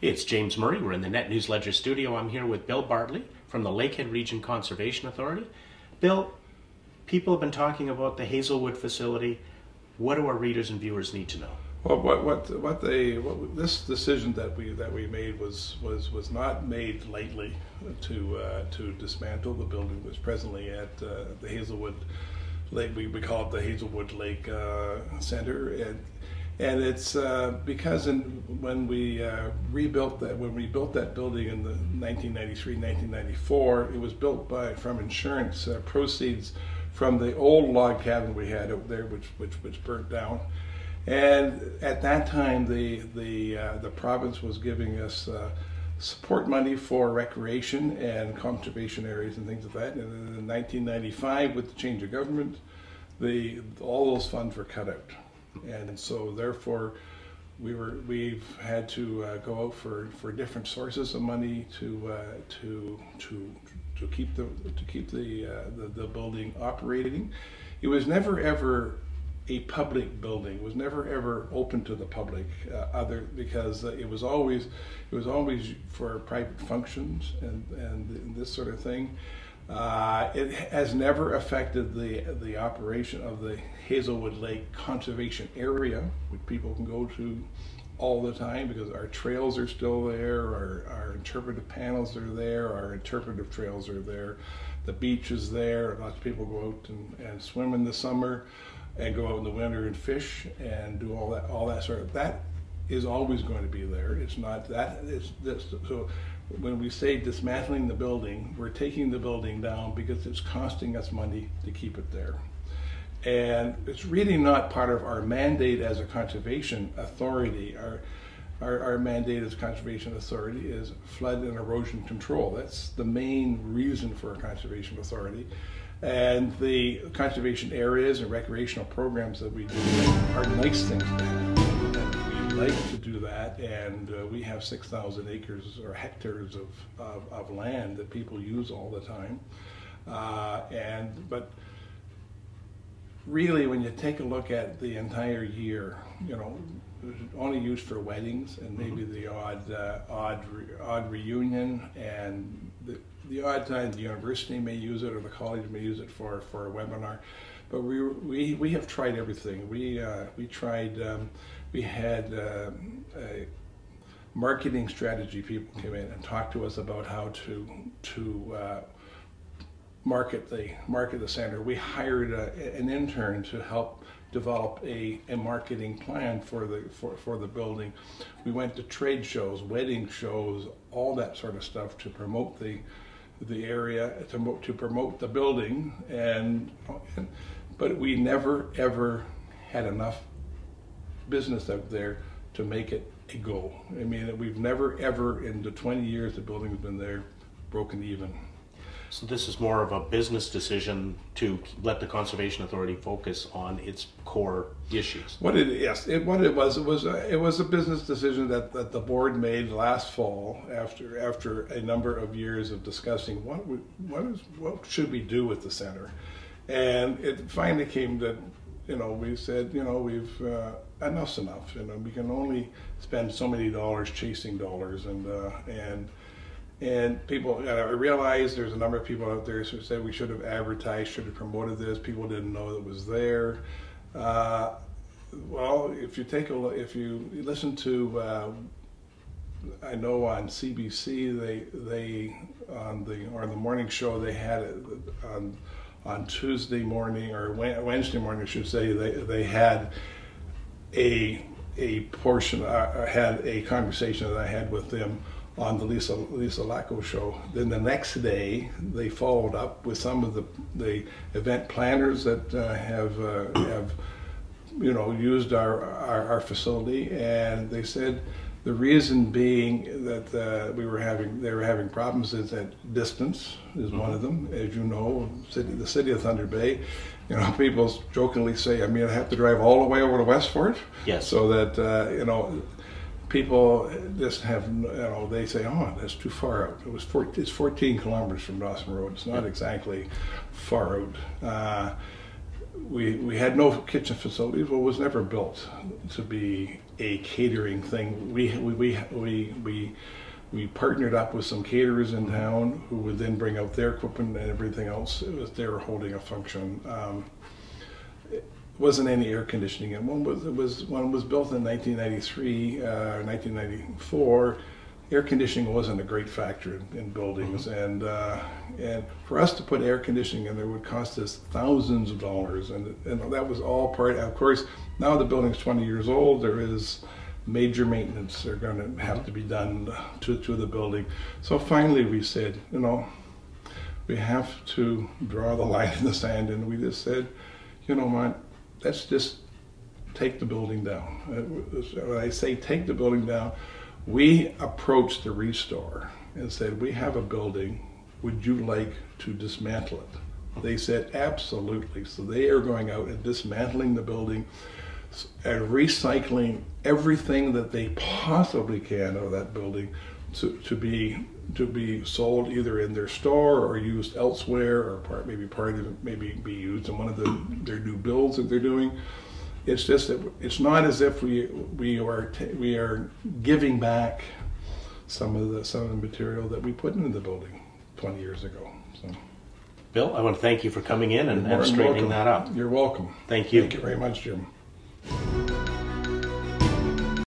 It's James Murray. We're in the Net News Ledger studio. I'm here with Bill Bartley from the Lakehead Region Conservation Authority. Bill, people have been talking about the Hazelwood facility. What do our readers and viewers need to know? Well, this decision that we made was not made lightly to dismantle the building that's presently at the Hazelwood Lake. We call it the Hazelwood Lake Center, and it's because when we built that building in the 1993-1994, it was built from insurance proceeds from the old log cabin we had out there, which burnt down. And at that time, the province was giving us support money for recreation and conservation areas and things like that. And in 1995, with the change of government, all those funds were cut out, and so therefore we've had to go out for different sources of money to keep the building operating. It was never ever a public building. It was never ever open to the public, because it was always for private functions and this sort of thing. It has never affected the operation of the Hazelwood Lake Conservation Area, which people can go to all the time because our trails are still there, our interpretive panels are there, our interpretive trails are there, the beach is there. Lots of people go out and swim in the summer and go out in the winter and fish and do all that sort of. That is always going to be there. It's not that. It's this. So when we say dismantling the building, we're taking the building down because it's costing us money to keep it there. And it's really not part of our mandate as a conservation authority. Our mandate as a conservation authority is flood and erosion control. That's the main reason for a conservation authority. And the conservation areas and recreational programs that we do are nice things to have. And we like to do that, and we have 6,000 acres or hectares of land that people use all the time. But really, when you take a look at the entire year, it's only used for weddings and maybe the odd reunion, and the odd time the university may use it or the college may use it for a webinar. But we have tried everything. We had a marketing strategy people come in and talk to us about how to market the center. We hired an intern to help develop a marketing plan for the building. We went to trade shows, wedding shows, all that sort of stuff to promote the area, to promote the building, but we never ever had enough business out there to make it a go. I mean, we've never ever in the 20 years the building's been there broken even. So this is more of a business decision to let the Conservation Authority focus on its core issues. It was a business decision that the board made last fall after a number of years of discussing what should we do with the center, and it finally came that we said we've enough's enough. We can only spend so many dollars chasing dollars, and people realized there's a number of people out there who said we should have advertised, should have promoted this. People didn't know it was there. Well, if you listen to, I know on CBC they on the morning show they had it on Tuesday morning or Wednesday morning, I should say. They had a portion. Had a conversation that I had with them on the Lisa Lacko show. Then the next day, they followed up with some of the event planners that have used our facility, and they said the reason being that they were having problems is that distance is one of them. As you know, the city of Thunder Bay, people jokingly say, I have to drive all the way over to Westfort. Yes. So that people just have, they say, oh, that's too far out. It's 14 kilometers from Dawson Road. It's not exactly far out. we had no kitchen facilities. Well, it was never built to be a catering thing. We partnered up with some caterers in town who would then bring out their equipment and everything else. They were holding a function. It wasn't any air conditioning. And when it was built in 1993, 1994. Air conditioning wasn't a great factor in buildings, and for us to put air conditioning in there would cost us thousands of dollars, and that was all part. Of course, now the building's 20 years old. There is major maintenance are going to have to be done to the building. So finally, we said, we have to draw the line in the sand, and we just said, what? Let's just take the building down. When I say take the building down, we approached the restore and said, we have a building, would you like to dismantle it? They said, absolutely. So they are going out and dismantling the building and recycling everything that they possibly can out of that building to be sold either in their store or used elsewhere, or part of it maybe be used in one of their new builds that they're doing. It's just that it's not as if we are giving back some of the material that we put into the building 20 years ago. So, Bill, I want to thank you for coming in and straightening that up. You're welcome. Thank you. Thank you very much, Jim.